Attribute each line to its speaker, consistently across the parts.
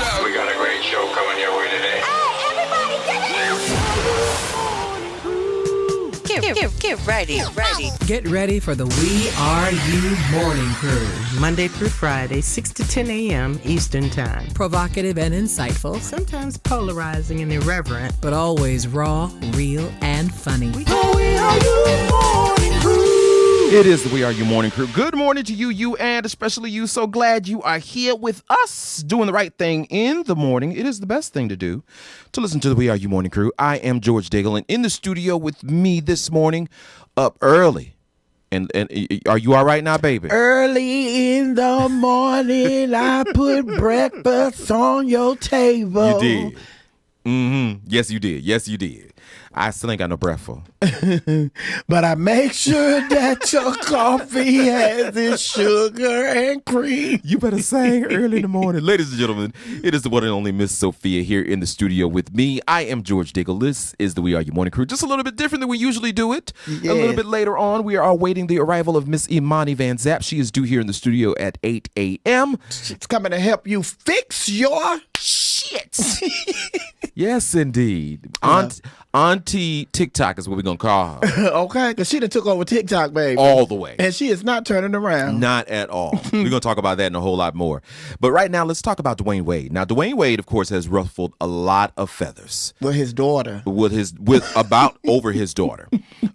Speaker 1: show.
Speaker 2: We got a great show coming your way today.
Speaker 3: Hey, everybody,
Speaker 4: Get ready.
Speaker 5: Get ready for the We Are You Morning Crew.
Speaker 4: Monday through Friday, 6 to 10 a.m. Eastern Time.
Speaker 5: Provocative and insightful,
Speaker 4: Sometimes polarizing and irreverent.
Speaker 5: but always raw, real, and funny.
Speaker 6: It is the We Are You Morning Crew. Good morning to you, and especially you. So glad you are here with us, doing the right thing in the morning. It is the best thing to do, to listen to the We Are You Morning Crew. I am George Daigle, and in the studio with me this morning, up early. And are you all right now, baby?
Speaker 7: Early in the morning, I put breakfast on your table.
Speaker 6: You did. Mm-hmm. Yes, you did. Yes, you did. I still ain't got no breath for.
Speaker 7: But I make sure that your coffee has its sugar and cream.
Speaker 6: You better sing early in the morning. Ladies and gentlemen, it is the one and only Miss Sophia here in the studio with me. I am George Daigle. This is the We Are You Morning Crew. Just a little bit different than we usually do it.
Speaker 7: Yeah.
Speaker 6: A little bit later on, we are awaiting the arrival of Miss Imani Van Zapp. She is due here in the studio at 8 a.m.
Speaker 7: She's coming to help you fix your shit.
Speaker 6: Yes, indeed. Auntie TikTok is what we're going to call her.
Speaker 7: Okay, because she done took over TikTok, baby.
Speaker 6: All the way.
Speaker 7: And she is not turning around.
Speaker 6: Not at all. We're going to talk about that and a whole lot more. But right now, let's talk about Dwayne Wade. Now, Dwayne Wade, of course, has ruffled a lot of feathers.
Speaker 7: With his daughter.
Speaker 6: Over his daughter.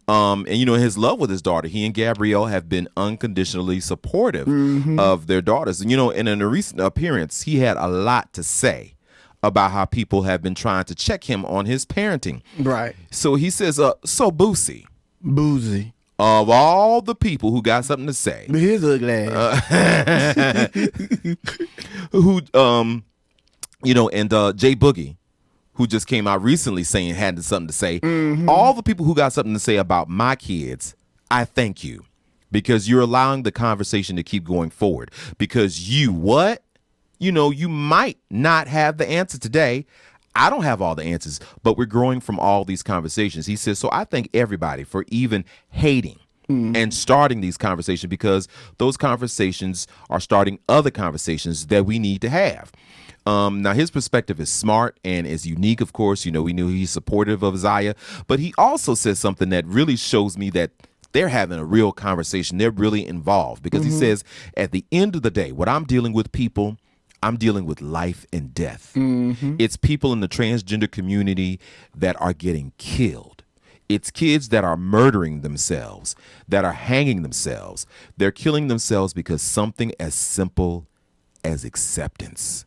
Speaker 6: And you know, his love with his daughter, he and Gabrielle have been unconditionally supportive of their daughters. And you know, in a recent appearance, he had a lot to say about how people have been trying to check him on his parenting.
Speaker 7: Right.
Speaker 6: So he says, so Boosie,
Speaker 7: of
Speaker 6: all the people who got something to say,
Speaker 7: his ugly ass.
Speaker 6: who you know, and Jay Boogie, who just came out recently saying had something to say, all the people who got something to say about my kids, I thank you, because you're allowing the conversation to keep going forward. Because you know, you might not have the answer today. I don't have all the answers, but we're growing from all these conversations. He says, so I thank everybody for even hating and starting these conversations, because those conversations are starting other conversations that we need to have. Now, his perspective is smart and is unique, of course. You know, we knew he's supportive of Zaya, but he also says something that really shows me that they're having a real conversation. They're really involved, because he says, at the end of the day, what I'm dealing with, people, I'm dealing with life and death. It's people in the transgender community that are getting killed. It's kids that are murdering themselves, that are hanging themselves. They're killing themselves because something as simple as acceptance.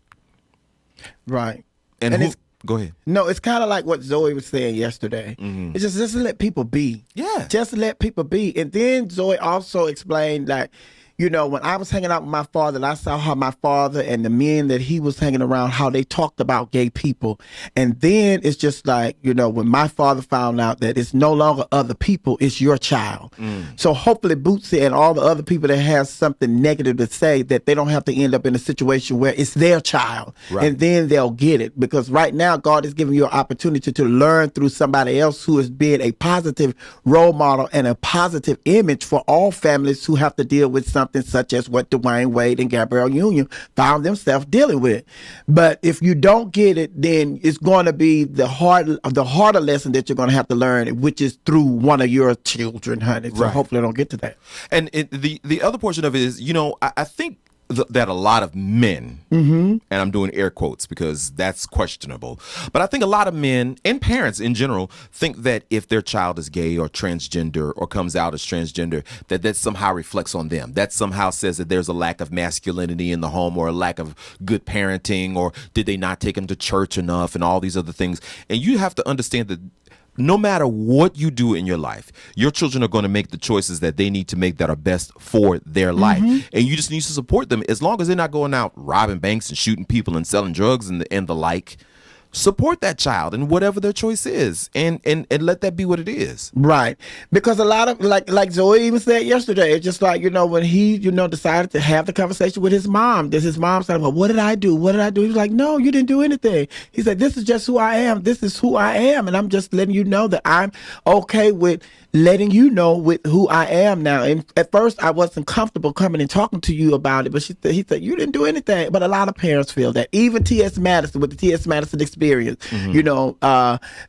Speaker 7: Right.
Speaker 6: And go ahead.
Speaker 7: No, it's kind of like what Zoe was saying yesterday. It's just let people be.
Speaker 6: Yeah.
Speaker 7: Just let people be. And then Zoe also explained, like, you know, when I was hanging out with my father, and I saw how my father and the men that he was hanging around, how they talked about gay people. And then it's just like, you know, when my father found out that it's no longer other people, it's your child. So hopefully Bootsy and all the other people that have something negative to say, that they don't have to end up in a situation where it's their child.
Speaker 6: Right.
Speaker 7: And then they'll get it. Because right now, God is giving you an opportunity to learn through somebody else who is being a positive role model and a positive image for all families who have to deal with something such as what Dwayne Wade and Gabrielle Union found themselves dealing with. But if you don't get it, then it's going to be the harder lesson that you're going to have to learn, which is through one of your children, honey. So hopefully I don't get to that.
Speaker 6: And the other portion of it is, you know, I think that a lot of men, and I'm doing air quotes because that's questionable, but I think a lot of men and parents in general think that if their child is gay or transgender or comes out as transgender, that somehow reflects on them. That somehow says that there's a lack of masculinity in the home, or a lack of good parenting, or did they not take them to church enough, and all these other things. And you have to understand that no matter what you do in your life, your children are going to make the choices that they need to make that are best for their life. And you just need to support them, as long as they're not going out robbing banks and shooting people and selling drugs and the like. Support that child in whatever their choice is, and let that be what it is.
Speaker 7: Right. Because a lot of, like Zoe even said yesterday, it's just like, you know, when he, you know, decided to have the conversation with his mom, his mom said, well, what did I do? What did I do? He was like, no, you didn't do anything. He said, this is just who I am. This is who I am. And I'm just letting you know that I'm okay with letting you know with who I am now. And at first I wasn't comfortable coming and talking to you about it, but he said, you didn't do anything. But a lot of parents feel that. Even T.S. Madison, with the T.S. Madison experience,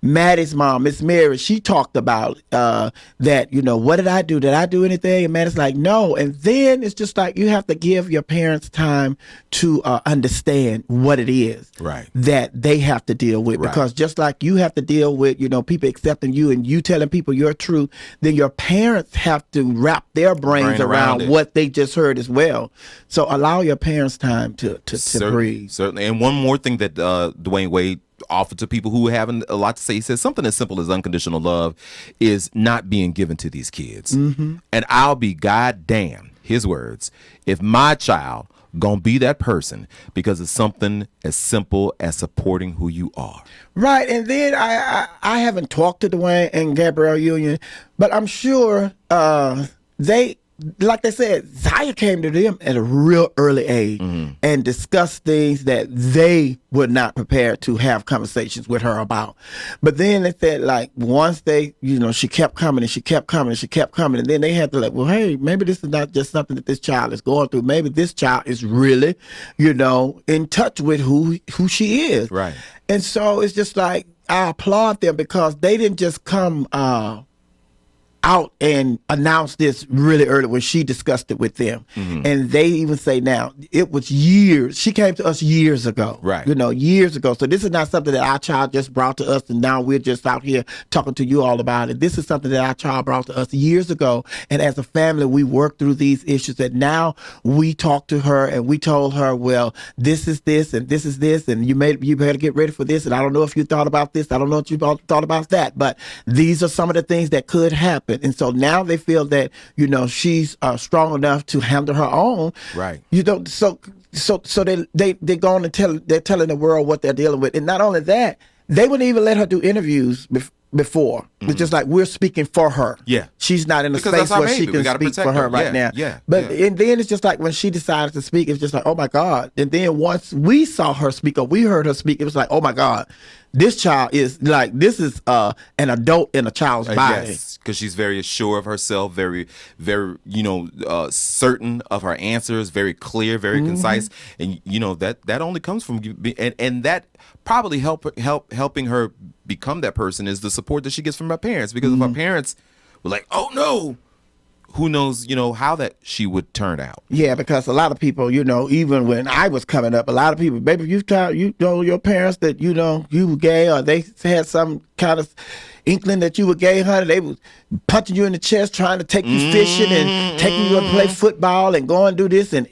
Speaker 7: Maddie's mom, Miss Mary, she talked about that, what did I do? Did I do anything? And Maddie's like, no. And then it's just like you have to give your parents time to understand what it is that they have to deal with. Because just like you have to deal with, people accepting you and you telling people your truth, then your parents have to wrap their brains around what they just heard as well. So allow your parents time to breathe.
Speaker 6: Certainly. And one more thing that Dwayne Wade offered to people who haven't a lot to say, he says something as simple as unconditional love is not being given to these kids. Mm-hmm. And I'll be goddamn, his words, if my child gonna be that person because it's something as simple as supporting who you are.
Speaker 7: Right. And then I haven't talked to Dwayne and Gabrielle Union, but I'm sure they, like they said, Zaya came to them at a real early age and discussed things that they were not prepared to have conversations with her about. But then they said, like, once they, she kept coming and she kept coming and she kept coming. And then they had to like, well, hey, maybe this is not just something that this child is going through. Maybe this child is really, in touch with who she is. Right. And so it's just like, I applaud them because they didn't just come out and announced this really early when she discussed it with them. Mm-hmm. And they even say now, it was years. She came to us years ago. Right. Years ago. So this is not something that our child just brought to us and now we're just out here talking to you all about it. This is something that our child brought to us years ago. And as a family, we worked through these issues that now we talked to her and we told her, well, this is this and this is this and you better get ready for this. And I don't know if you thought about this. I don't know if you thought about that. But these are some of the things that could happen. And so now they feel that, she's strong enough to handle her own. Right. So they're going to they're telling the world what they're dealing with. And not only that, they wouldn't even let her do interviews before. It's just like we're speaking for her. Yeah. She's not in a space where she can speak for her right now. Yeah. But and then it's just like when she decided to speak, it's just like, oh my God. And then once we saw her speak or we heard her speak, it was like, oh my God. This child is like, this is an adult in a child's body.
Speaker 6: Yes, because she's very assured of herself, very, very, certain of her answers, very clear, very concise. And, that only comes from, and that probably helping her become that person is the support that she gets from her parents. Because if her parents were like, oh no, who knows, how that she would turn out.
Speaker 7: Yeah, because a lot of people, even when I was coming up, a lot of people, baby, you told your parents that, you were gay or they had some kind of inkling that you were gay, honey. They was punching you in the chest, trying to take you fishing and taking you to play football and go and do this and,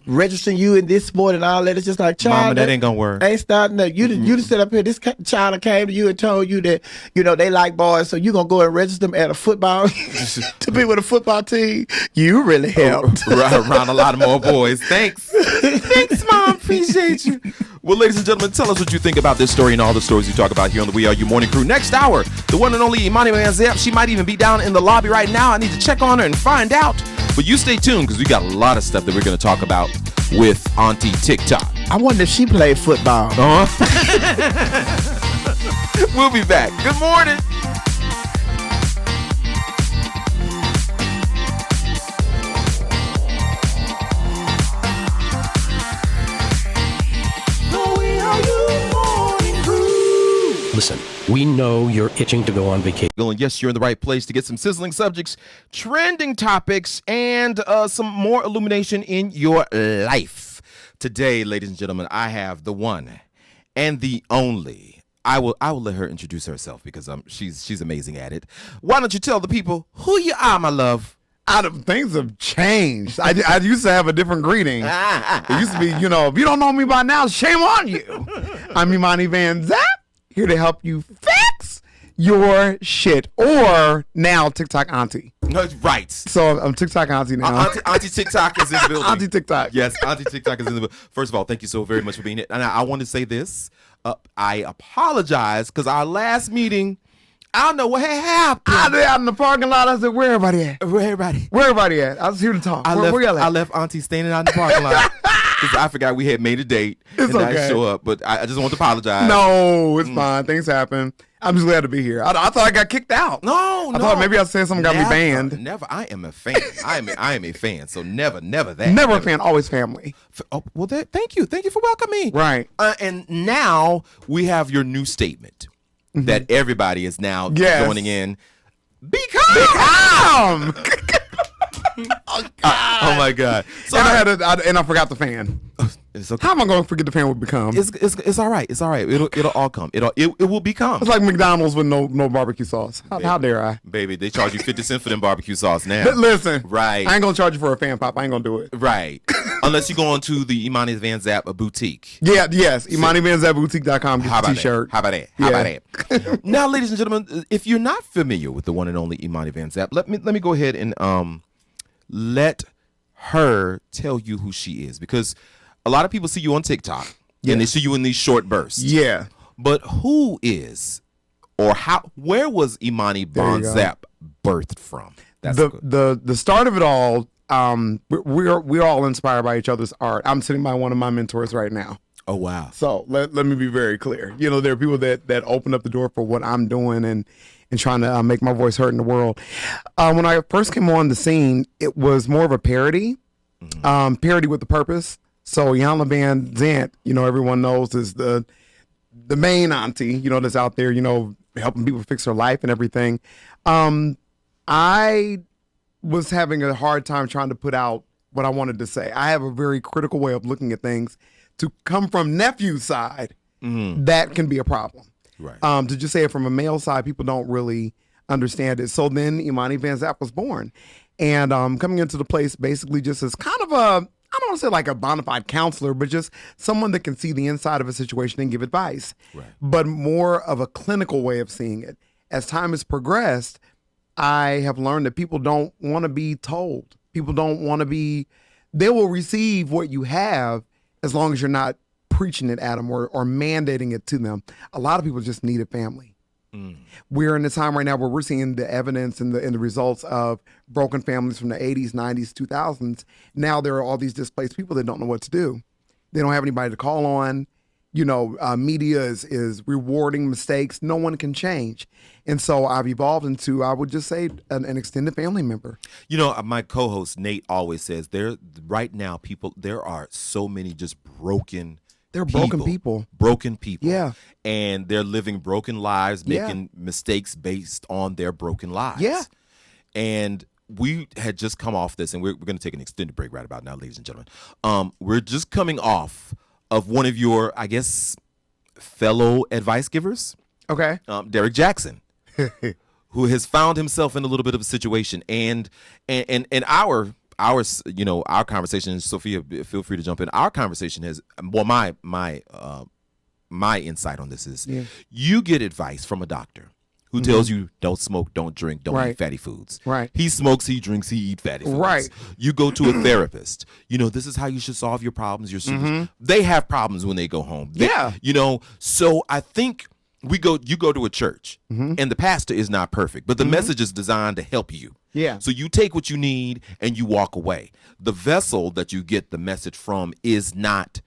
Speaker 7: registering you in this sport and all that. It's just like, child,
Speaker 6: Mama, that ain't gonna work.
Speaker 7: Ain't starting to, you just sit up here. This child came to you and told you that, they like boys, so you gonna go and register them at a football to be with a football team. You really helped.
Speaker 6: Around a lot of more boys. Thanks. Thanks, Mom. Appreciate you. Well, ladies and gentlemen, tell us what you think about this story and all the stories you talk about here on the We Are You Morning Crew. Next hour, the one and only Imani Zapp. She might even be down in the lobby right now. I need to check on her and find out. But you stay tuned because we got a lot of stuff that we're going to talk about with Auntie TikTok.
Speaker 7: I wonder if she played football.
Speaker 6: We'll be back. Good morning.
Speaker 1: Listen, we know you're itching to go on vacation.
Speaker 6: And yes, you're in the right place to get some sizzling subjects, trending topics, and some more illumination in your life. Today, ladies and gentlemen, I have the one and the only. I will let her introduce herself because she's amazing at it. Why don't you tell the people who you are, my love?
Speaker 3: Things have changed. I used to have a different greeting. It used to be, if you don't know me by now, shame on you. I'm Imani Zapp, here to help you fix your shit. Or now TikTok auntie.
Speaker 6: Right.
Speaker 3: So I'm TikTok auntie now.
Speaker 6: Auntie TikTok is in the building.
Speaker 3: Auntie TikTok.
Speaker 6: Yes, Auntie TikTok is in the building. First of all, thank you so very much for being here. And I want to say this. I apologize because our last meeting, I don't know what had happened.
Speaker 3: Out in the parking lot, I said, where everybody at?
Speaker 6: Where everybody?
Speaker 3: Where everybody at? I was here to talk. Where y'all at?
Speaker 6: I left Auntie standing out in the parking lot because I forgot we had made a date.
Speaker 3: It's
Speaker 6: and
Speaker 3: okay.
Speaker 6: I show up, but I just want to apologize.
Speaker 3: No, it's fine. Things happen. I'm just glad to be here. I thought I got kicked out.
Speaker 6: No,
Speaker 3: I thought maybe I said something got me banned.
Speaker 6: Never. I am a fan. I am a fan. So never that.
Speaker 3: Never a fan, always family.
Speaker 6: Oh, well, thank you. Thank you for welcoming me.
Speaker 3: Right.
Speaker 6: And now we have your new statement that everybody is now joining in. Become. Oh my God! So
Speaker 3: and I forgot the fan.
Speaker 6: It's okay.
Speaker 3: How am I going to forget the fan would become?
Speaker 6: It's all right. It's all right. It'll all come. It will become.
Speaker 3: It's like McDonald's with no barbecue sauce. How dare I?
Speaker 6: Baby, they charge you 50 cents for them barbecue sauce now.
Speaker 3: Listen,
Speaker 6: right?
Speaker 3: I ain't gonna charge you for a fan pop. I ain't gonna do it.
Speaker 6: Right, unless you go on to the Imani Van Zapp boutique.
Speaker 3: Yes, ImaniVanZappBoutique.com.
Speaker 6: How about
Speaker 3: T-shirt.
Speaker 6: How about that? Now, ladies and gentlemen, if you're not familiar with the one and only Imani Van Zapp, let me go ahead and let her tell you who she is, because a lot of people see you on TikTok and they see you in these short bursts.
Speaker 3: Yeah.
Speaker 6: But who is, or where was Imani Van Zapp birthed from? That's
Speaker 3: the start of it all. We're all inspired by each other's art. I'm sitting by one of my mentors right now.
Speaker 6: Oh wow!
Speaker 3: So let me be very clear. You know, there are people that open up the door for what I'm doing and trying to make my voice heard in the world. When I first came on the scene, it was more of a parody, parody with a purpose. So Iyanla Vanzant, you know, everyone knows is the main auntie, you know, that's out there, you know, helping people fix their life and everything. I was having a hard time trying to put out what I wanted to say. I have a very critical way of looking at things. To come from nephew's side, that can be a problem.
Speaker 6: Right.
Speaker 3: To just say it from a male side, people don't really understand it. So then Imani Van Zapp was born. And coming into the place basically just as kind of I don't want to say like a bona fide counselor, but just someone that can see the inside of a situation and give advice. Right. But more of a clinical way of seeing it. As time has progressed, I have learned that people don't want to be told. People don't want to be, they will receive what you have as long as you're not preaching it at them or mandating it to them. A lot of people just need a family. We're in a time right now where we're seeing the evidence and the results of broken families from the 80s, 90s, 2000s. Now there are all these displaced people that don't know what to do. They don't have anybody to call on. You know, media is rewarding mistakes. No one can change. And so I've evolved into, I would just say, an extended family member.
Speaker 6: You know, my co-host Nate always says right now there are so many just broken
Speaker 3: broken people.
Speaker 6: Broken people.
Speaker 3: Yeah.
Speaker 6: And they're living broken lives, making mistakes based on their broken lives.
Speaker 3: Yeah.
Speaker 6: And we had just come off this, and we're going to take an extended break right about now, ladies and gentlemen. We're just coming off of one of your, I guess, fellow advice givers.
Speaker 3: Okay.
Speaker 6: Derrick Jaxn, who has found himself in a little bit of a situation. And our conversation, Sophia, feel free to jump in. Our conversation has, well, my insight on this is you get advice from a doctor who tells you don't smoke, don't drink, don't eat fatty foods.
Speaker 3: Right.
Speaker 6: He smokes, he drinks, he eats fatty foods.
Speaker 3: Right.
Speaker 6: You go to a therapist. You know, this is how you should solve your problems. They have problems when they go home. You know, so I think you go to a church and the pastor is not perfect, but the message is designed to help you.
Speaker 3: Yeah.
Speaker 6: So you take what you need and you walk away. The vessel that you get the message from is not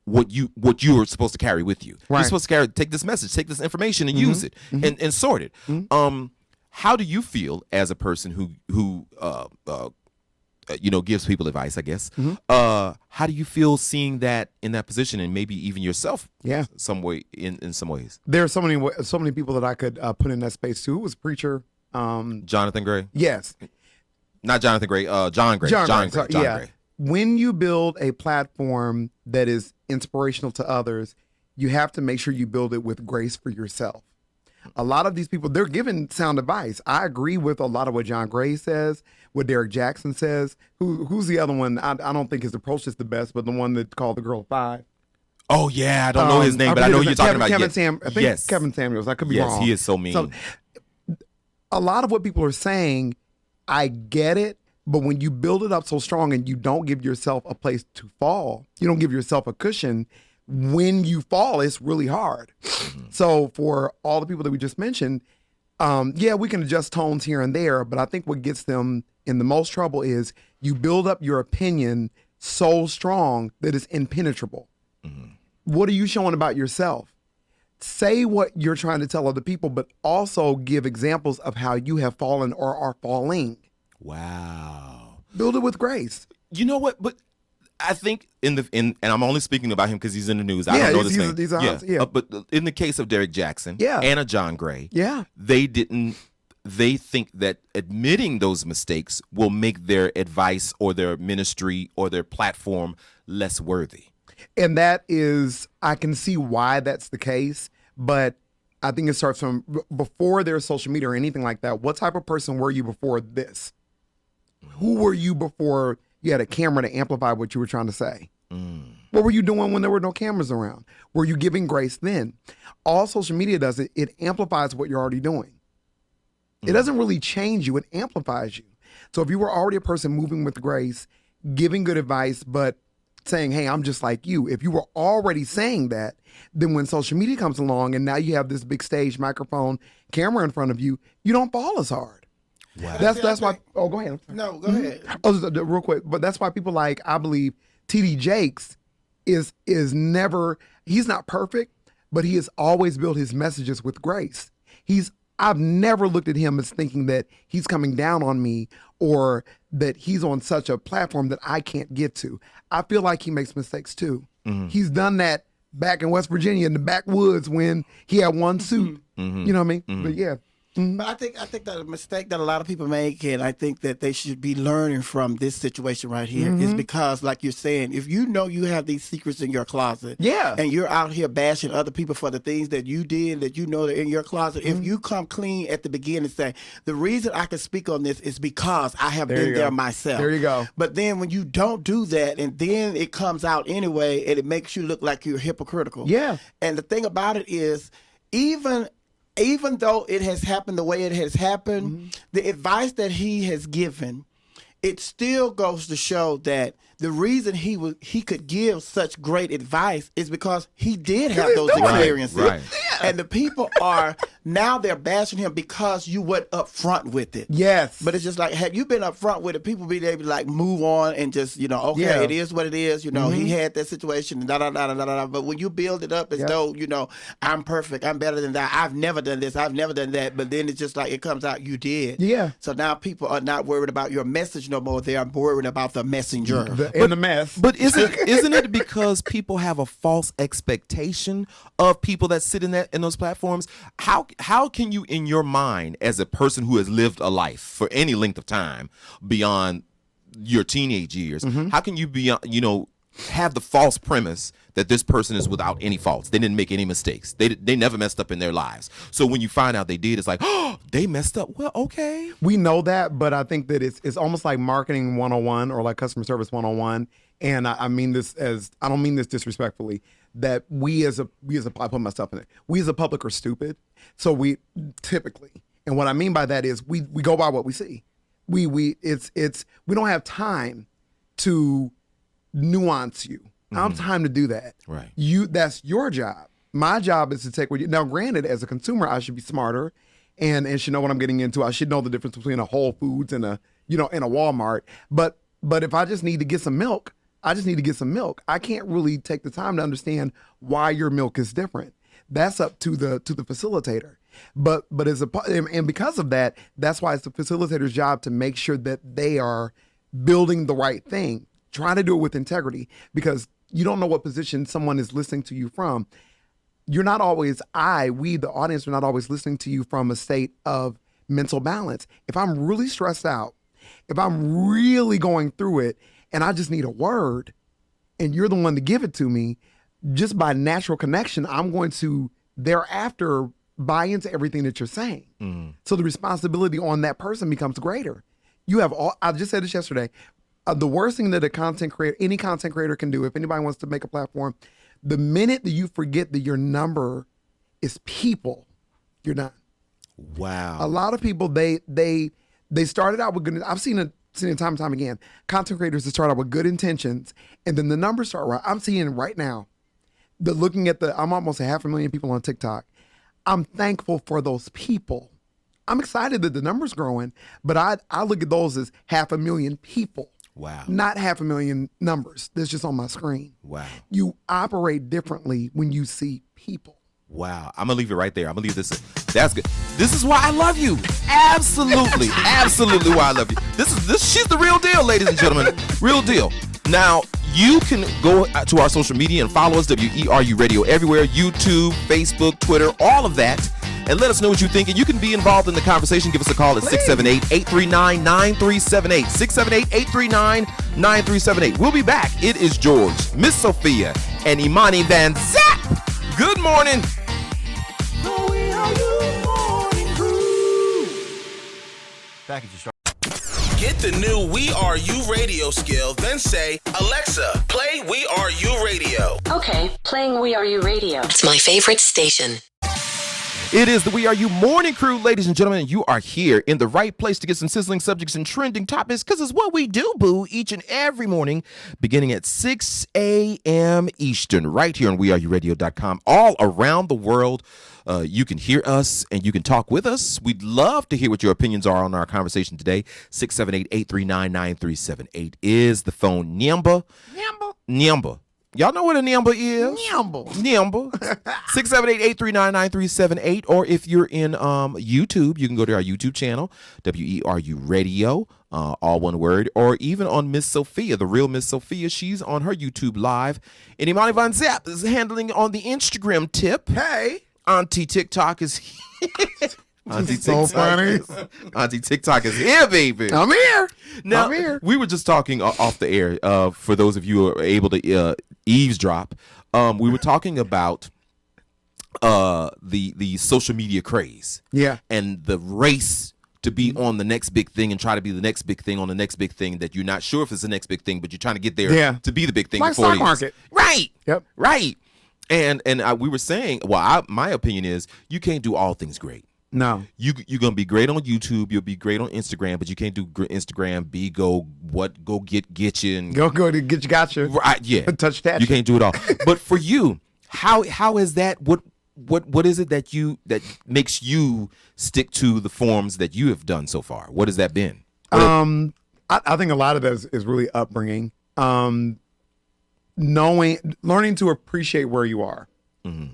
Speaker 6: what you are supposed to carry with you.
Speaker 3: Right.
Speaker 6: You're supposed to take this message, take this information and use it and sort it. How do you feel as a person who gives people advice, I guess? How do you feel seeing that in that position, and maybe even yourself? Some way in some ways.
Speaker 3: There are so many people that I could put in that space too. Who was a preacher?
Speaker 6: Jonathan Gray.
Speaker 3: Yes.
Speaker 6: Not Jonathan Gray. John Gray. John Gray.
Speaker 3: When you build a platform that is inspirational to others, you have to make sure you build it with grace for yourself. A lot of these people, they're giving sound advice. I agree with a lot of what John Gray says, what Derrick Jaxn says. Who's the other one? I don't think his approach is the best, but the one that called the girl 5.
Speaker 6: Oh, yeah. I don't know his name, but I know who you're talking about.
Speaker 3: Kevin Samuels. I could be wrong.
Speaker 6: Yes, he is so mean. So,
Speaker 3: a lot of what people are saying, I get it. But when you build it up so strong and you don't give yourself a place to fall, you don't give yourself a cushion, when you fall, it's really hard. So for all the people that we just mentioned, we can adjust tones here and there, but I think what gets them in the most trouble is you build up your opinion so strong that it's impenetrable. What are you showing about yourself? say what you're trying to tell other people, but also give examples of how you have fallen or are falling.
Speaker 6: Wow.
Speaker 3: Build it with grace.
Speaker 6: You know what? But I think and I'm only speaking about him because he's in the news. I don't know this name. But in the case of Derrick Jaxn, Anna John Gray, they think that admitting those mistakes will make their advice or their ministry or their platform less worthy.
Speaker 3: And that is, I can see why that's the case, but I think it starts from before there's social media or anything like that. What type of person were you before this? Who were you before you had a camera to amplify what you were trying to say? What were you doing when there were no cameras around? Were you giving grace then? All social media does, it amplifies what you're already doing. It doesn't really change you, it amplifies you. So if you were already a person moving with grace, giving good advice, but saying, hey, I'm just like you. If you were already saying that, then when social media comes along and now you have this big stage, microphone, camera in front of you, you don't fall as hard.
Speaker 7: Wow.
Speaker 3: That's why. Oh, go ahead.
Speaker 7: No, go ahead.
Speaker 3: Oh, real quick. But that's why people like, I believe, T.D. Jakes is never. He's not perfect, but he has always built his messages with grace. I've never looked at him as thinking that he's coming down on me or that he's on such a platform that I can't get to. I feel like he makes mistakes too. He's done that back in West Virginia in the backwoods when he had one suit. You know what I mean? But yeah.
Speaker 7: But I think that a mistake that a lot of people make, and I think that they should be learning from this situation right here, is because, like you're saying, if you know you have these secrets in your closet, and you're out here bashing other people for the things that you did that you know that in your closet, if you come clean at the beginning and say, the reason I can speak on this is because I have been there myself.
Speaker 3: There you go.
Speaker 7: But then when you don't do that, and then it comes out anyway, and it makes you look like you're hypocritical.
Speaker 3: Yeah.
Speaker 7: And the thing about it is, even though it has happened the way it has happened, the advice that he has given, it still goes to show that the reason he could give such great advice is because he did have those experiences. Right. And the people they're bashing him because you went up front with it.
Speaker 3: Yes.
Speaker 7: But it's just like, had you been up front with it, people be able to like move on and just, it is what it is. He had that situation, and But when you build it up as though, I'm perfect, I'm better than that, I've never done this, I've never done that, but then it's just like it comes out you did.
Speaker 3: Yeah.
Speaker 7: So now people are not worried about your message no more. They are worried about the messenger.
Speaker 3: The mess.
Speaker 6: But isn't it because people have a false expectation of people that sit in those platforms? How can you, in your mind, as a person who has lived a life for any length of time beyond your teenage years, how can you be have the false premise that this person is without any faults? They didn't make any mistakes. They never messed up in their lives. So when you find out they did, it's like, oh, they messed up. Well, okay.
Speaker 3: We know that, but I think that it's almost like marketing 101 or like customer service 101. And I mean this I don't mean this disrespectfully, that we as a I put myself in it. We as a public are stupid. So we typically, and what I mean by that is we go by what we see. We don't have time to nuance you. I don't have time to do that.
Speaker 6: Right.
Speaker 3: That's your job. My job is to take what you, now granted, as a consumer, I should be smarter and should know what I'm getting into. I should know the difference between a Whole Foods and a Walmart. But if I just need to get some milk, I just need to get some milk. I can't really take the time to understand why your milk is different. That's up to the facilitator. But and because of that, that's why it's the facilitator's job to make sure that they are building the right thing, trying to do it with integrity, because you don't know what position someone is listening to you from. You're not always, the audience, are not always listening to you from a state of mental balance. If I'm really stressed out, if I'm really going through it and I just need a word and you're the one to give it to me, just by natural connection, I'm going to thereafter buy into everything that you're saying. So the responsibility on that person becomes greater. I just said this yesterday, the worst thing that any content creator can do, if anybody wants to make a platform, the minute that you forget that your number is people, you're done.
Speaker 6: Wow.
Speaker 3: A lot of people, they started out with good. I've seen it time and time again. Content creators that start out with good intentions, and then the numbers start right. I'm seeing it right now. I'm almost 500,000 people on TikTok. I'm thankful for those people. I'm excited that the number's growing, but I look at those as 500,000 people.
Speaker 6: Wow. Not
Speaker 3: 500,000 numbers that's just on my screen.
Speaker 6: Wow.
Speaker 3: You operate differently when you see people.
Speaker 6: Wow. I'm going to leave it right there. I'm going to leave this. That's good. This is why I love you. Absolutely. Absolutely why I love you. She's the real deal, ladies and gentlemen. Real deal. Now, you can go to our social media and follow us, WERU Radio, everywhere, YouTube, Facebook, Twitter, all of that, and let us know what you think. And you can be involved in the conversation. Give us a call at 678-839-9378. 678-839-9378. We'll be back. It is George, Miss Sophia, and Imani Van Zapp. Good morning.
Speaker 8: Get the new We Are You radio skill, then say, Alexa, play We Are You radio.
Speaker 9: Okay, playing We Are You radio.
Speaker 10: It's my favorite station.
Speaker 6: It is the We Are You morning crew, ladies and gentlemen. You are here in the right place to get some sizzling subjects and trending topics, because it's what we do, boo, each and every morning, beginning at 6 a.m. Eastern, right here on WeAreYouRadio.com, all around the world. You can hear us and you can talk with us. We'd love to hear what your opinions are on our conversation today. 678-839-9378 is the phone number. Number. Y'all know what a number is?
Speaker 3: Number.
Speaker 6: 678-839-9378. Or if you're in YouTube, you can go to our YouTube channel, WERU Radio, all one word. Or even on Miss Sophia, the real Miss Sophia. She's on her YouTube live. And Imani Van Zapp is handling on the Instagram tip.
Speaker 3: Hey.
Speaker 6: Auntie TikTok is here. Auntie
Speaker 3: So funny.
Speaker 6: Auntie TikTok is here, baby.
Speaker 3: I'm here.
Speaker 6: Now,
Speaker 3: I'm here.
Speaker 6: we were just talking off the air, for those of you who are able to eavesdrop. We were talking about the social media craze.
Speaker 3: Yeah.
Speaker 6: And the race to be on the next big thing and try to be the next big thing on the next big thing that you're not sure if it's the next big thing, but you're trying to get there to be the big thing
Speaker 3: like
Speaker 6: before
Speaker 3: stock market.
Speaker 6: Right.
Speaker 3: Yep.
Speaker 6: Right. And we were saying, my opinion is you can't do all things great.
Speaker 3: No.
Speaker 6: You're going to be great on YouTube. You'll be great on Instagram, but you can't do Instagram, go get you. And,
Speaker 3: Go to get you, gotcha.
Speaker 6: Right, yeah.
Speaker 3: Touch that.
Speaker 6: You can't do it all. But for you, how is that? What is it that makes you stick to the forms that you have done so far? What has that been?
Speaker 3: I think a lot of that is really upbringing. Learning to appreciate where you are. Mm-hmm.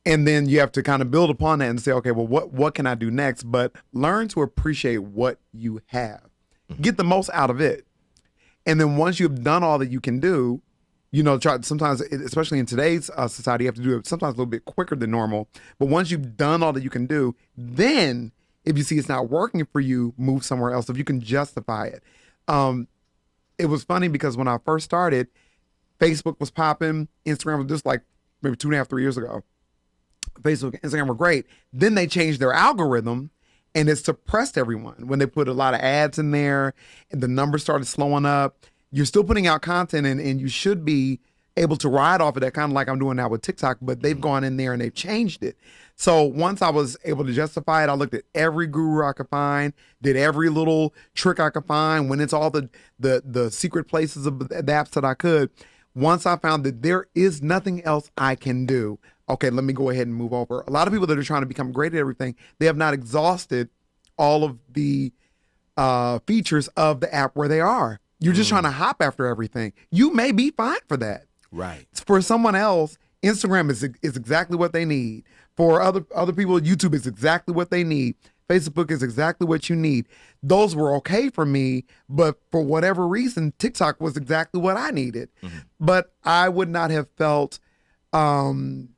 Speaker 3: And then you have to kind of build upon that and say, okay, well, what can I do next? But learn to appreciate what you have. Mm-hmm. Get the most out of it. And then once you've done all that you can do, try sometimes, especially in today's society, you have to do it sometimes a little bit quicker than normal. But once you've done all that you can do, then if you see it's not working for you, move somewhere else. If you can justify it. It was funny because when I first started, Facebook was popping. Instagram was just like maybe 2.5, 3 years ago. Facebook and Instagram were great. Then they changed their algorithm and it suppressed everyone when they put a lot of ads in there and the numbers started slowing up. You're still putting out content and you should be able to ride off of that, kind of like I'm doing now with TikTok, but they've gone in there and they've changed it. So once I was able to justify it, I looked at every guru I could find, did every little trick I could find, went into all the secret places of the apps that I could. Once I found that there is nothing else I can do, okay, let me go ahead and move over. A lot of people that are trying to become great at everything, they have not exhausted all of the features of the app where they are. You're just trying to hop after everything. You may be fine for that.
Speaker 6: Right.
Speaker 3: For someone else, Instagram is exactly what they need. For other people, YouTube is exactly what they need. Facebook is exactly what you need. Those were okay for me, but for whatever reason, TikTok was exactly what I needed. Mm-hmm. But I would not have felt like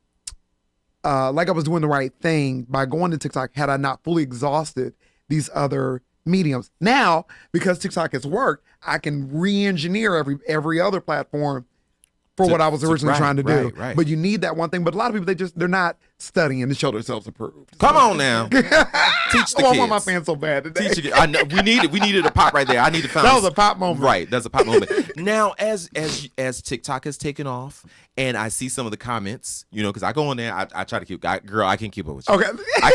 Speaker 3: I was doing the right thing by going to TikTok had I not fully exhausted these other mediums. Now, because TikTok has worked, I can re-engineer every other platform for what I was originally trying to do. Right. But you need that one thing. But a lot of people, they're not studying to show themselves approved.
Speaker 6: Come on now. Teach the kids.
Speaker 3: I want my fans so bad today.
Speaker 6: I know. We needed a pop right there. I need to find.
Speaker 3: That was a pop moment.
Speaker 6: Right. That's a pop moment. Now, as TikTok has taken off, and I see some of the comments, because I go on there, I try to keep. Girl, I can't keep up with you. Okay. I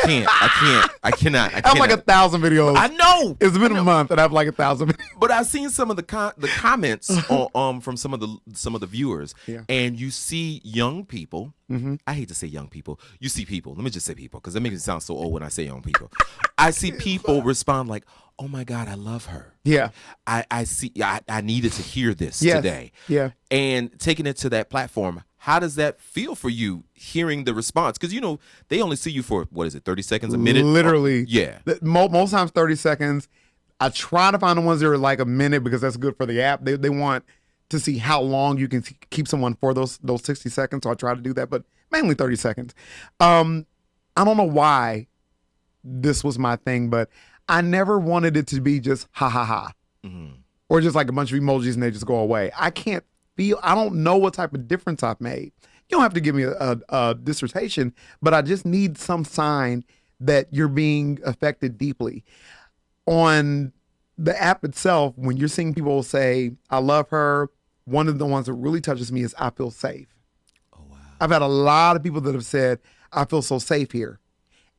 Speaker 6: cannot.
Speaker 3: I have like 1,000 videos.
Speaker 6: I know.
Speaker 3: It's been a month, and I have like 1,000 videos.
Speaker 6: But I've seen some of the comments from some of the viewers, and you see young people. Mm-hmm. I hate to say young people. you see people. Let me just say people, because it makes it sound so old when I say young people. I see people respond like, "Oh my God, I love her."
Speaker 3: Yeah.
Speaker 6: I see. I needed to hear this today.
Speaker 3: Yeah.
Speaker 6: And taking it to that platform, how does that feel for you? Hearing the response, because they only see you for 30 seconds, a minute.
Speaker 3: Literally.
Speaker 6: Yeah.
Speaker 3: Most times 30 seconds. I try to find the ones that are like a minute because that's good for the app. They want to see how long you can keep someone for those 60 seconds. So I try to do that, but mainly 30 seconds. I don't know why this was my thing, but I never wanted it to be just ha ha ha, or just like a bunch of emojis and they just go away. I don't know what type of difference I've made. You don't have to give me a dissertation, but I just need some sign that you're being affected deeply. On the app itself, when you're seeing people say, "I love her," one of the ones that really touches me is "I feel safe." Oh, wow. I've had a lot of people that have said, "I feel so safe here."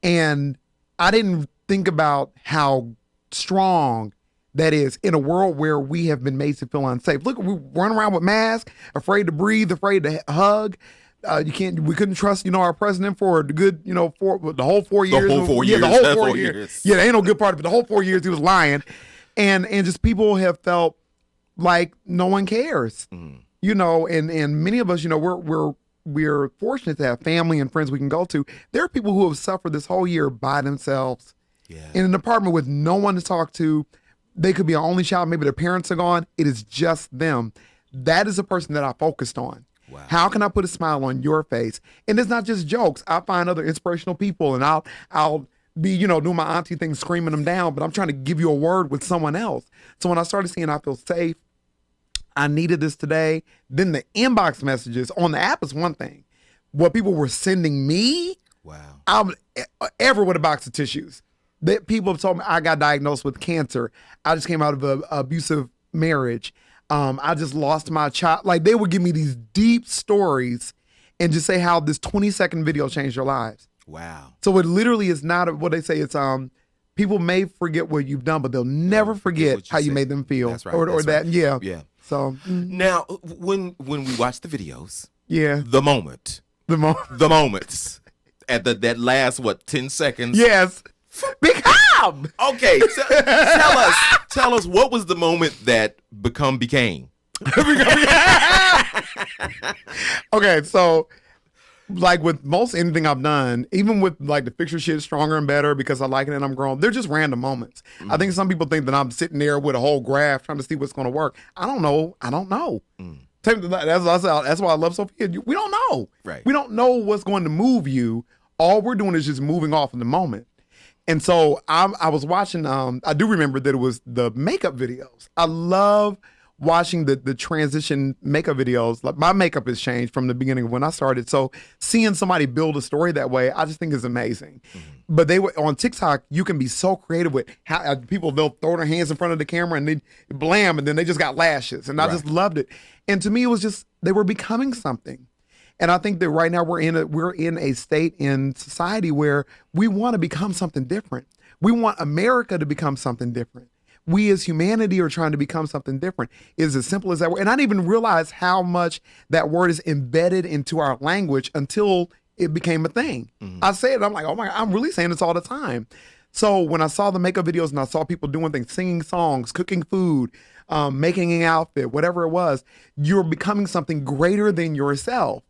Speaker 3: And I didn't think about how strong that is in a world where we have been made to feel unsafe. Look, we run around with masks, afraid to breathe, afraid to hug. We couldn't trust, our president for the good, for the whole 4 years.
Speaker 6: The whole 4 years.
Speaker 3: Yeah, the whole 4 years. Yeah, there ain't no good part of it. The whole 4 years he was lying. And just people have felt like no one cares, and many of us, we're fortunate to have family and friends we can go to. There are people who have suffered this whole year by themselves in an apartment with no one to talk to. They could be an only child. Maybe their parents are gone. It is just them. That is a person that I focused on. Wow. How can I put a smile on your face? And it's not just jokes. I find other inspirational people, and I'll be, doing my auntie thing, screaming them down, but I'm trying to give you a word with someone else. So when I started seeing I feel safe, I needed this today, then the inbox messages on the app is one thing. What people were sending me, I'm ever with a box of tissues. That people have told me I got diagnosed with cancer. I just came out of an abusive marriage. I just lost my child. Like, they would give me these deep stories and just say how this 20-second video changed their lives. Wow. So it literally is not what they say. It's people may forget what you've done, but they'll never forget how you made them feel. That's right. Or that. Yeah. Yeah. So
Speaker 6: now, when we watch the videos,
Speaker 3: the
Speaker 6: moments at that last 10 seconds.
Speaker 3: Yes. Become.
Speaker 6: Okay. Tell us what was the moment that became.
Speaker 3: Okay, so like with most anything I've done, even with like the fixture shit Stronger and Better because I like it and I'm grown, they're just random moments. I think some people think that I'm sitting there with a whole graph trying to see what's going to work. I don't know. That's why I love Sophia. We don't know. Right. We don't know what's going to move you. All we're doing is just moving off in the moment. And so I was watching, I do remember that it was the makeup videos. I love watching the transition makeup videos. Like, my makeup has changed from the beginning of when I started. So seeing somebody build a story that way, I just think is amazing. But they were on TikTok, you can be so creative with how people, they'll throw their hands in front of the camera and they blam, and then they just got lashes. And I just loved it. And to me, it was just, they were becoming something. And I think that right now we're in a state in society where we want to become something different. We want America to become something different. We as humanity are trying to become something different. It's as simple as that word. And I didn't even realize how much that word is embedded into our language until it became a thing. I say it, I'm like, oh my God, I'm really saying this all the time. So when I saw the makeup videos and I saw people doing things, singing songs, cooking food, making an outfit, whatever it was, you're becoming something greater than yourself.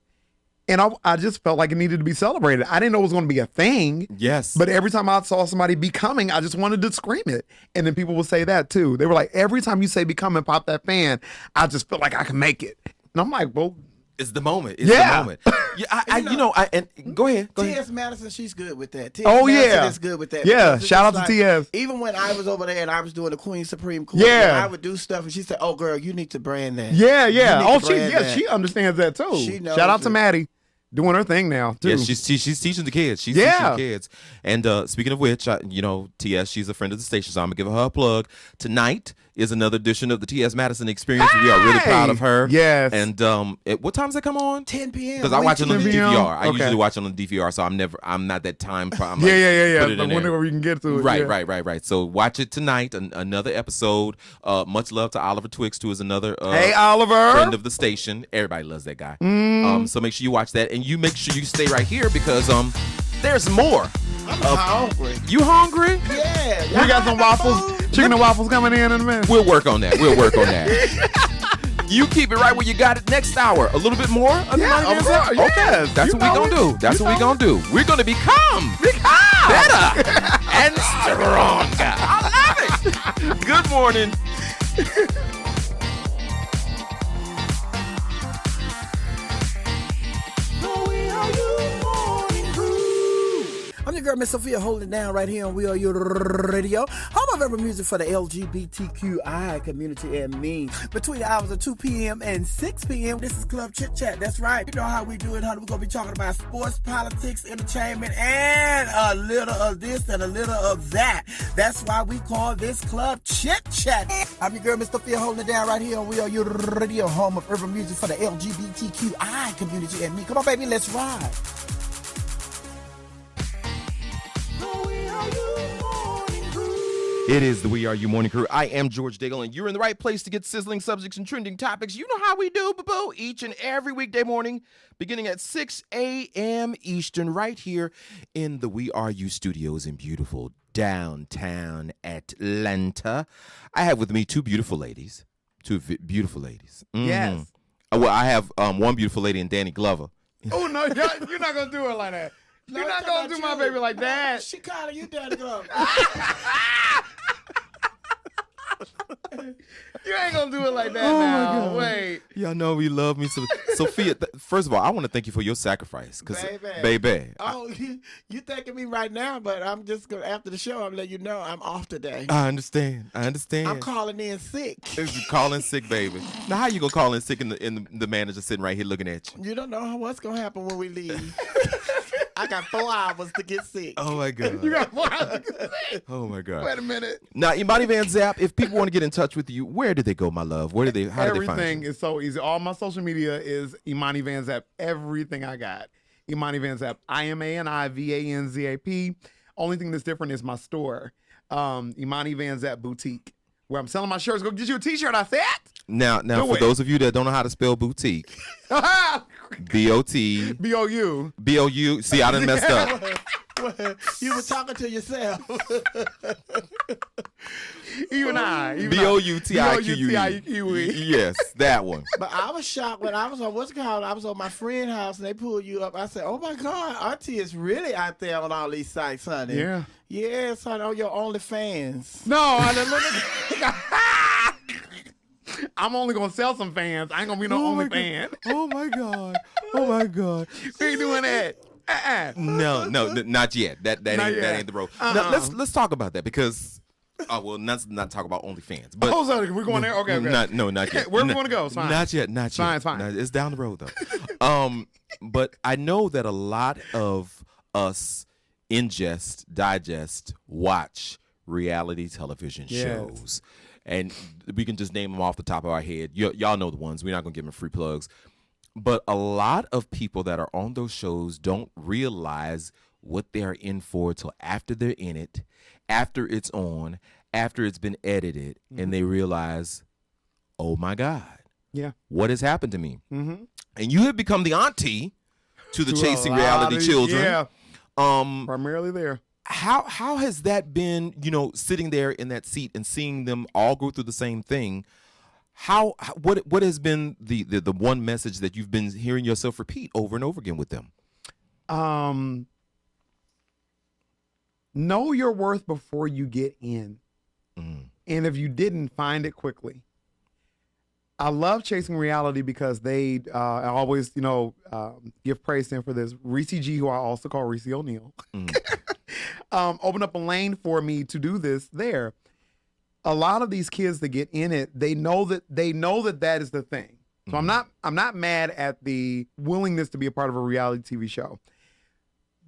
Speaker 3: And I just felt like it needed to be celebrated. I didn't know it was going to be a thing. Yes. But every time I saw somebody becoming, I just wanted to scream it. And then people would say that too. They were like, every time you say become and pop that fan, I just feel like I can make it. And I'm like, well,
Speaker 6: it's the moment. It's the moment. Yeah, and go ahead.
Speaker 7: T.S. Madison, she's good with that.
Speaker 3: T.S. Madison
Speaker 7: is good with that.
Speaker 3: Yeah, shout out to T.S.
Speaker 7: Even when I was over there and I was doing the Queen Supreme Court, I would do stuff and she said, "Oh, girl, you need to brand that."
Speaker 3: Yeah. She understands that too. She knows. Shout out to Maddie. Doing her thing now, too.
Speaker 6: Yeah, she's teaching the kids. She's teaching the kids. And speaking of which, T.S., she's a friend of the station, so I'm going to give her a plug. Tonight is another edition of the T.S. Madison Experience. We are really proud of her.
Speaker 3: Yes.
Speaker 6: And what time does it come on?
Speaker 7: 10 p.m.
Speaker 6: Because I watch it on the
Speaker 3: 10 p.m.
Speaker 6: DVR. I
Speaker 3: Okay.
Speaker 6: usually watch it on the DVR, so I'm not that time. I'm like,
Speaker 3: Yeah.
Speaker 6: put it in there.
Speaker 3: Whenever we can get to it.
Speaker 6: Right,
Speaker 3: yeah.
Speaker 6: right. So watch it tonight. Another episode. Much love to Oliver Twixt, who is another
Speaker 3: Hey, Oliver.
Speaker 6: friend of the station. Everybody loves that guy. So make sure you watch that, and you make sure you stay right here because there's more.
Speaker 7: I'm hungry.
Speaker 6: You hungry?
Speaker 7: Yeah.
Speaker 3: We got some waffles, chicken and waffles coming in a minute.
Speaker 6: We'll work on that. You keep it right where you got it. Next hour, a little bit more of the Imani Van Zapp?
Speaker 3: yes.
Speaker 6: Okay, that's
Speaker 3: You
Speaker 6: what we're
Speaker 3: know
Speaker 6: gonna
Speaker 3: it.
Speaker 6: do. That's
Speaker 3: You
Speaker 6: what we're
Speaker 3: know
Speaker 6: gonna do. We're gonna become better and stronger. I love it. Good morning.
Speaker 10: I'm your girl, Miss Sophia, holding it down right here on WERUradio, home of every music for the LGBTQI community and me. Between the hours of 2 p.m. and 6 p.m., this is Club Chit Chat. That's right. You know how we do it, honey. We're going to be talking about sports, politics, entertainment, and a little of this and a little of that. That's why we call this Club Chit Chat. I'm your girl, Miss Sophia, holding it down right here on WERUradio, home of urban music for the LGBTQI community and me. Come on, baby, let's ride.
Speaker 6: It is the We Are You Morning Crew. I am George Daigle, and you're in the right place to get sizzling subjects and trending topics. You know how we do, boo-boo, each and every weekday morning, beginning at 6 a.m. Eastern, right here in the We Are You studios in beautiful downtown Atlanta. I have with me two beautiful ladies.
Speaker 3: Yes.
Speaker 6: Well, I have one beautiful lady in Danny Glover.
Speaker 3: Oh, no, you're not going to do it like that. You're not going to do my baby like that.
Speaker 7: She calling you Daddy Glove.
Speaker 3: You ain't going to do it like that now. Wait.
Speaker 6: Y'all know we love me. Sophia, first of all, I want to thank you for your sacrifice. Baby.
Speaker 7: Oh, you thanking me right now, but I'm just going to, after the show, I'm letting you know I'm off today.
Speaker 6: I understand.
Speaker 7: I'm calling in sick.
Speaker 6: You calling sick, baby. Now, how you going to call in sick and the manager sitting right here looking at you?
Speaker 7: You don't know what's going to happen when we leave. I got 4 hours to get sick.
Speaker 6: Oh, my God.
Speaker 3: You got 4 hours to get sick.
Speaker 6: Oh, my God.
Speaker 3: Wait a minute.
Speaker 6: Now, Imani Van Zapp, if people want to get in touch with you, where do they go, my love? How do they find you?
Speaker 3: Everything is so easy. All my social media is Imani Van Zapp. Everything I got. Imani Van Zapp. IMANIVANZAP. Only thing that's different is my store. Imani Van Zapp Boutique, where I'm selling my shirts. Go get you a t-shirt, I said.
Speaker 6: Now, for those of you that don't know how to spell boutique, B-O-T.
Speaker 3: B-O-U.
Speaker 6: B-O-U. See, I done messed up.
Speaker 7: You were talking to yourself.
Speaker 3: Even I.
Speaker 6: B-O-U-T-I-Q-U-E. Yes, that one.
Speaker 7: But I was shocked when I was on I was on my friend's house and they pulled you up. I said, "Oh my God, Auntie is really out there on all these sites, honey."
Speaker 3: Yeah.
Speaker 7: Yes, honey, on your OnlyFans.
Speaker 3: No, I'm only gonna sell some fans. I ain't gonna be no only fan.
Speaker 6: Oh my God. Oh my God.
Speaker 3: We ain't doing that.
Speaker 6: No, not yet. That ain't the road. Now, let's talk about that because let's not talk about OnlyFans. But
Speaker 3: sorry, we're going there. Okay.
Speaker 6: Not yet.
Speaker 3: Where we want to go? It's fine.
Speaker 6: Not yet.
Speaker 3: It's fine.
Speaker 6: No, it's down the road though. But I know that a lot of us ingest, digest, watch reality television shows. And we can just name them off the top of our head. Y'all know the ones. We're not going to give them free plugs. But a lot of people that are on those shows don't realize what they're in for till after they're in it, after it's on, after it's been edited, and they realize, oh, my God.
Speaker 3: Yeah.
Speaker 6: What has happened to me?
Speaker 3: Mm-hmm.
Speaker 6: And you have become the auntie to the chasing reality children.
Speaker 3: Yeah. Primarily there.
Speaker 6: How has that been, sitting there in that seat and seeing them all go through the same thing? What has been the one message that you've been hearing yourself repeat over and over again with them?
Speaker 3: Know your worth before you get in. And if you didn't, find it quickly. I love Chasing Reality because they always, give praise to him for this. Reese G, who I also call Reese O'Neal, opened up a lane for me to do this there. A lot of these kids that get in it, they know that that is the thing. So I'm not mad at the willingness to be a part of a reality TV show.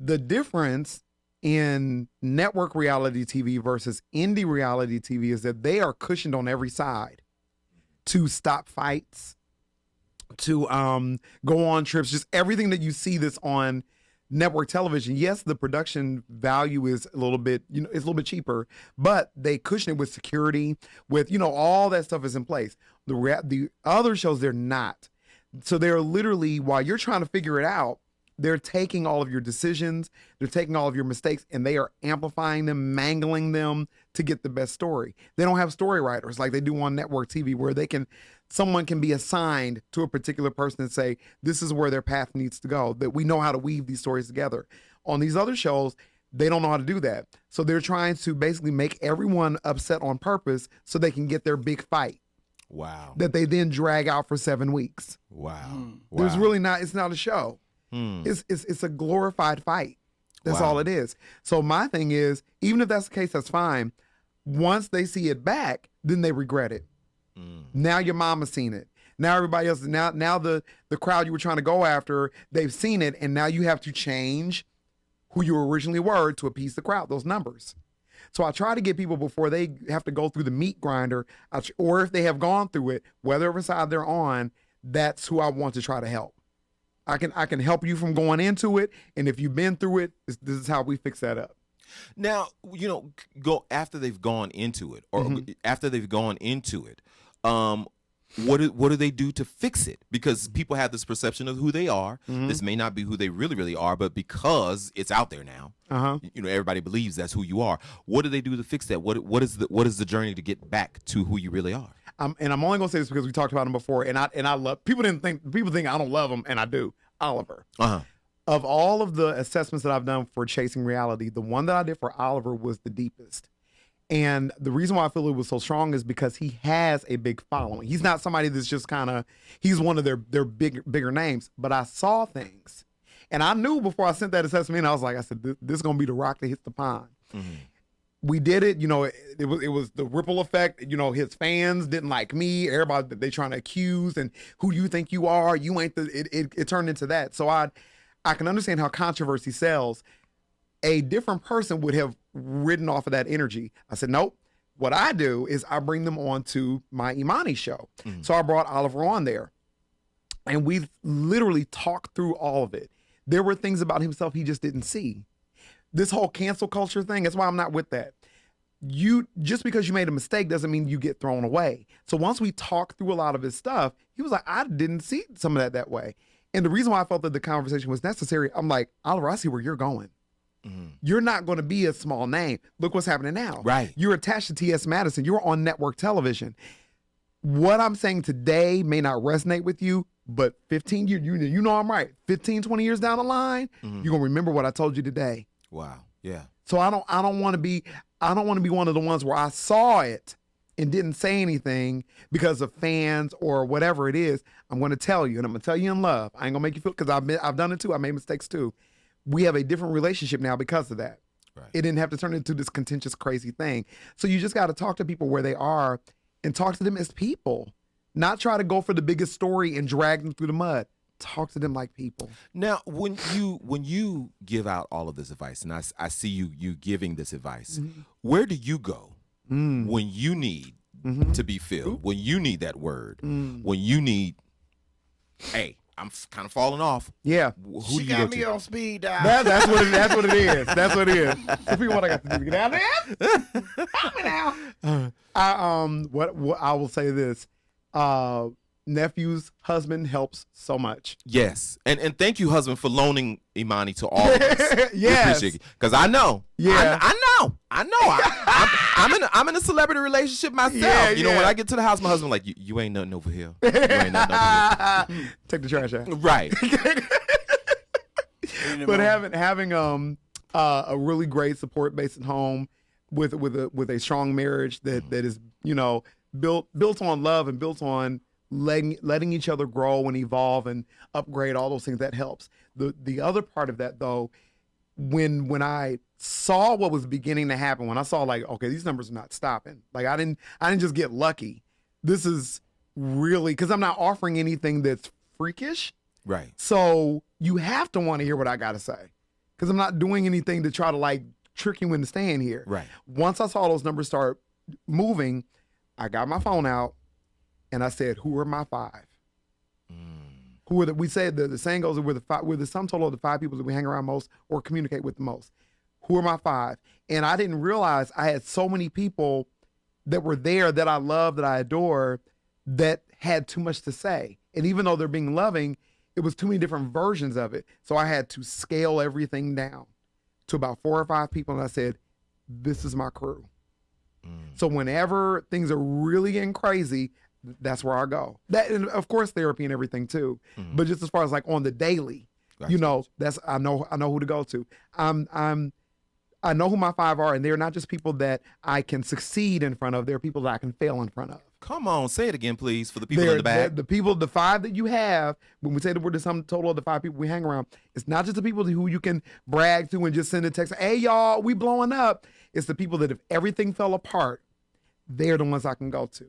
Speaker 3: The difference in network reality TV versus indie reality TV is that they are cushioned on every side to stop fights, to go on trips, just everything that you see that's on network television. Yes, the production value is a little bit, it's a little bit cheaper, but they cushion it with security, with, all that stuff is in place. The other shows, they're not. So they're literally, while you're trying to figure it out, they're taking all of your decisions, they're taking all of your mistakes, and they are amplifying them, mangling them to get the best story. They don't have story writers like they do on network TV, where someone can be assigned to a particular person and say, this is where their path needs to go, that we know how to weave these stories together. On these other shows, they don't know how to do that. So they're trying to basically make everyone upset on purpose so they can get their big fight.
Speaker 6: Wow.
Speaker 3: That they then drag out for 7 weeks.
Speaker 6: Wow.
Speaker 3: There's really it's not a show. It's a glorified fight. That's all it is. So my thing is, even if that's the case, that's fine. Once they see it back, then they regret it. Now your mama's seen it. Now everybody else, now the crowd you were trying to go after, they've seen it, and now you have to change who you originally were to appease the crowd, those numbers. So I try to get people, before they have to go through the meat grinder, or if they have gone through it, whatever side they're on, that's who I want to try to help. I can help you from going into it, and if you've been through it, this is how we fix that up.
Speaker 6: Now, go after they've gone into it, or after they've gone into it. What do they do to fix it? Because people have this perception of who they are. This may not be who they really, really are, but because it's out there now, everybody believes that's who you are. What do they do to fix that? What is the journey to get back to who you really are?
Speaker 3: And I'm only gonna say this because we talked about him before, and I love people think I don't love him, and I do. Oliver. Of all of the assessments that I've done for Chasing Reality, the one that I did for Oliver was the deepest. And the reason why I feel it was so strong is because he has a big following. He's not somebody that's just he's one of their bigger names. But I saw things, and I knew before I sent that assessment in, I said, this is going to be the rock that hits the pond. We did it, it was the ripple effect. His fans didn't like me. Everybody, they trying to accuse, and who do you think you are? You ain't it turned into that. So I can understand how controversy sells. A different person would have ridden off of that energy. I said, nope. What I do is I bring them on to my Imani show. So I brought Oliver on there, and we literally talked through all of it. There were things about himself he just didn't see. This whole cancel culture thing, that's why I'm not with that. Just because you made a mistake doesn't mean you get thrown away. So once we talked through a lot of his stuff, he was like, I didn't see some of that way. And the reason why I felt that the conversation was necessary, I'm like, Oliver, I see where you're going. You're not going to be a small name. Look what's happening now.
Speaker 6: Right.
Speaker 3: You're attached to T.S. Madison. You're on network television. What I'm saying today may not resonate with you, but 15 years, you know I'm right. 15, 20 years down the line, you're going to remember what I told you today.
Speaker 6: Wow. Yeah.
Speaker 3: So I don't want to be one of the ones where I saw it and didn't say anything because of fans or whatever it is. I'm going to tell you, and I'm going to tell you in love. I ain't going to make you feel, because I've done it too. I made mistakes too. We have a different relationship now because of that. Right. It didn't have to turn into this contentious, crazy thing. So you just got to talk to people where they are and talk to them as people, not try to go for the biggest story and drag them through the mud. Talk to them like people.
Speaker 6: Now, when you give out all of this advice, and I see you giving this advice, where do you go when you need to be filled? When you need that word? When you need, hey, I'm kind of falling off.
Speaker 3: Yeah.
Speaker 6: Who
Speaker 10: She
Speaker 6: do you
Speaker 10: got
Speaker 6: go
Speaker 10: me
Speaker 6: to?
Speaker 10: on speed dial.
Speaker 3: That's what it is. That's what it is. So people, what I got to do to get out of there? Help me now. I will say this. Nephew's husband helps so much.
Speaker 6: Yes. And thank you, husband, for loaning Imani to all of us.
Speaker 3: Yes.
Speaker 6: Because I know.
Speaker 3: Yeah.
Speaker 6: I know. I'm in a celebrity relationship myself.
Speaker 3: Yeah,
Speaker 6: you know, when I get to the house, my husband like, you ain't nothing over here. You ain't nothing over here.
Speaker 3: Take the trash out.
Speaker 6: Right.
Speaker 3: But having a really great support base at home with a strong marriage that is, built on love and built on letting each other grow and evolve and upgrade, all those things, that helps. The other part of that, though, when I saw what was beginning to happen, when I saw like, okay, these numbers are not stopping. Like I didn't just get lucky. This is really, because I'm not offering anything that's freakish.
Speaker 6: Right.
Speaker 3: So you have to want to hear what I got to say. because I'm not doing anything to try to like trick you into staying here.
Speaker 6: Right.
Speaker 3: Once I saw those numbers start moving, I got my phone out and I said, who are my 5? Who are we said the saying goes, we're the sum total of the 5 people that we hang around most or communicate with the most. Who are my 5? And I didn't realize I had so many people that were there that I love, that I adore, that had too much to say. And even though they're being loving, it was too many different versions of it. So I had to scale everything down to about 4 or 5 people. And I said, this is my crew. So whenever things are really getting crazy, that's where I go. That, and of course, therapy and everything too. But just as far as like on the daily, you know, that's I know who to go to. I know who my 5 are, and they're not just people that I can succeed in front of. They're people that I can fail in front of.
Speaker 6: Come on, say it again, please, for the people in the back.
Speaker 3: The 5 that you have, when we say that we're the sum total of the 5 people we hang around, it's not just the people who you can brag to and just send a text, hey, y'all, we blowing up. It's the people that if everything fell apart, they're the ones I can go to.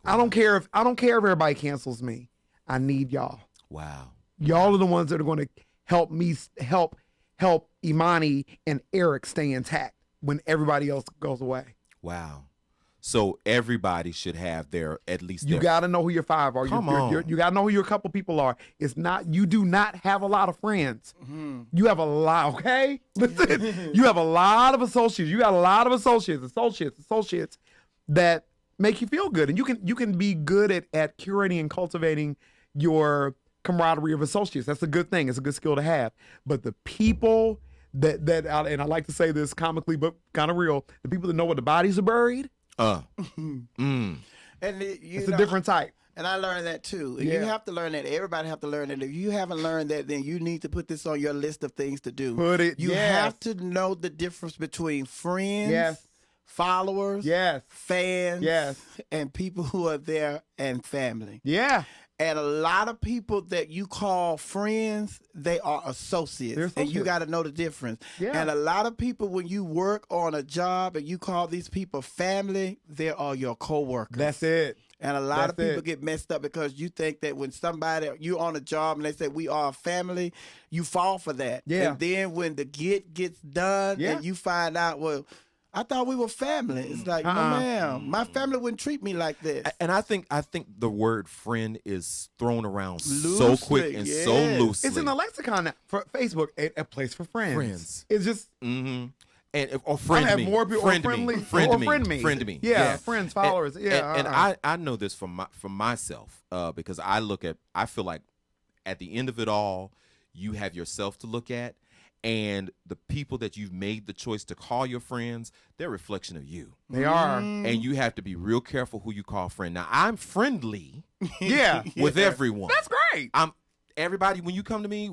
Speaker 3: I don't care if everybody cancels me. I need y'all.
Speaker 6: Wow.
Speaker 3: Y'all are the ones that are going to help me help Imani and Eric stay intact when everybody else goes away.
Speaker 6: Wow. So everybody should have at least
Speaker 3: you got to know who your 5 are.
Speaker 6: Come on.
Speaker 3: You got to know who your couple people are. It's not, you do not have a lot of friends. You have a lot, okay? Listen, you have a lot of associates. You got a lot of associates that make you feel good. And you can be good at curating and cultivating your camaraderie of associates. That's a good thing. It's a good skill to have. But the people that and I like to say this comically but kind of real, the people that know where the bodies are buried,
Speaker 7: And
Speaker 3: it's a different type.
Speaker 7: And I learned that too.
Speaker 3: Yeah.
Speaker 7: You have to learn that. Everybody have to learn that. If you haven't learned that, then you need to put this on your list of things to do. You have to know the difference between friends, followers, fans, and people who are there and family.
Speaker 3: Yeah.
Speaker 7: And a lot of people that you call friends, they are associates. And you got to know the difference.
Speaker 3: Yeah.
Speaker 7: And a lot of people, when you work on a job and you call these people family, they are your coworkers.
Speaker 3: That's it.
Speaker 7: And a lot of people get messed up because you think that when you're on a job and they say we are a family, you fall for that.
Speaker 3: Yeah.
Speaker 7: And then when the gets done and you find out, well, I thought we were family. It's like, no, ma'am. My family wouldn't treat me like this.
Speaker 6: And I think the word friend is thrown around so quick and so loosely.
Speaker 3: It's in the lexicon now. For Facebook, a place for friends. It's just
Speaker 6: or friend
Speaker 3: I have
Speaker 6: me.
Speaker 3: more people
Speaker 6: friend me.
Speaker 3: Yeah, friends, followers.
Speaker 6: And I know this from myself because I feel like at the end of it all, you have yourself to look at. And the people that you've made the choice to call your friends, they're a reflection of you.
Speaker 3: They are.
Speaker 6: And you have to be real careful who you call friend. Now, I'm friendly with everyone.
Speaker 3: That's great.
Speaker 6: Everybody, when you come to me,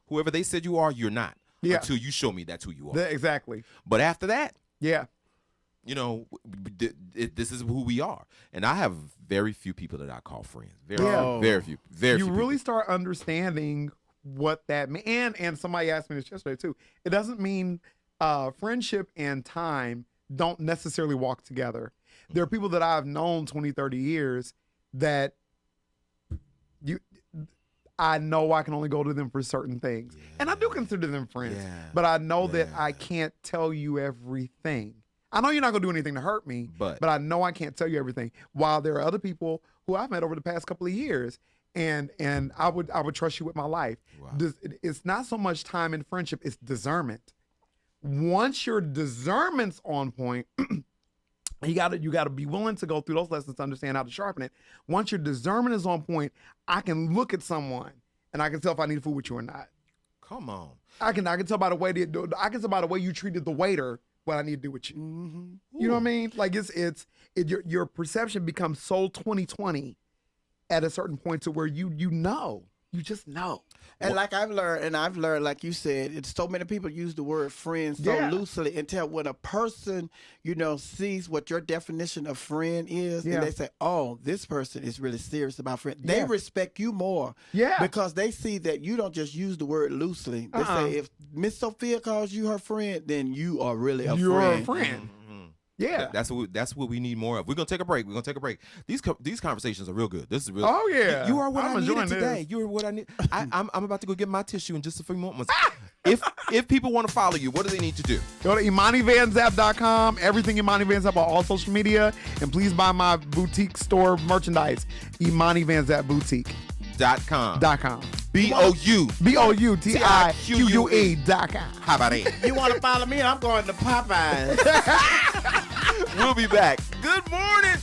Speaker 6: whoever they said you are, you're not. Until you show me that's who you are.
Speaker 3: Exactly.
Speaker 6: But after that,
Speaker 3: you
Speaker 6: know, this is who we are. And I have very few people that I call friends. Very few.
Speaker 3: You really start understanding what that means. And somebody asked me this yesterday too. It doesn't mean friendship and time don't necessarily walk together. There are people that I've known 20, 30 years that I know I can only go to them for certain things. And I do consider them friends. But I know that I can't tell you everything. I know you're not going to do anything to hurt me, but I know I can't tell you everything. While there are other people who I've met over the past couple of years and I would trust you with my life. Wow. It's not so much time in friendship, it's discernment. Once your discernment's on point, you gotta be willing to go through those lessons to understand how to sharpen it. Once your discernment is on point, I can look at someone and I can tell if I need to fool with you or not.
Speaker 6: Come on.
Speaker 3: I can tell by the way you treated the waiter what I need to do with you. Mm-hmm. You know what I mean? Like your perception becomes so 20/20 at a certain point to where you just know.
Speaker 7: And like I've learned, like you said, it's so many people use the word friend so loosely until when a person, sees what your definition of friend is, and they say, oh, this person is really serious about friend. They respect you more. Yeah. Because they see that you don't just use the word loosely. They say, if Miss Sophia calls you her friend, then you are really a friend.
Speaker 3: You're a friend. Mm-hmm. Yeah,
Speaker 6: that's what we need more of. We're gonna take a break. These conversations are real good. This is real.
Speaker 3: Oh yeah,
Speaker 6: you are what I needed today. You are what I need. I'm about to go get my tissue in just a few moments. if people want to follow you, what do they need to do?
Speaker 3: Go to ImaniVanZapp.com. Everything Imani Van Zapp on all social media. And please buy my boutique store merchandise. Imani Van Zapp Boutique.
Speaker 6: .com.
Speaker 3: BOUTIQUE.com.
Speaker 6: How about it?
Speaker 7: You want to follow me? I'm going to Popeyes.
Speaker 6: We'll be back. Good morning.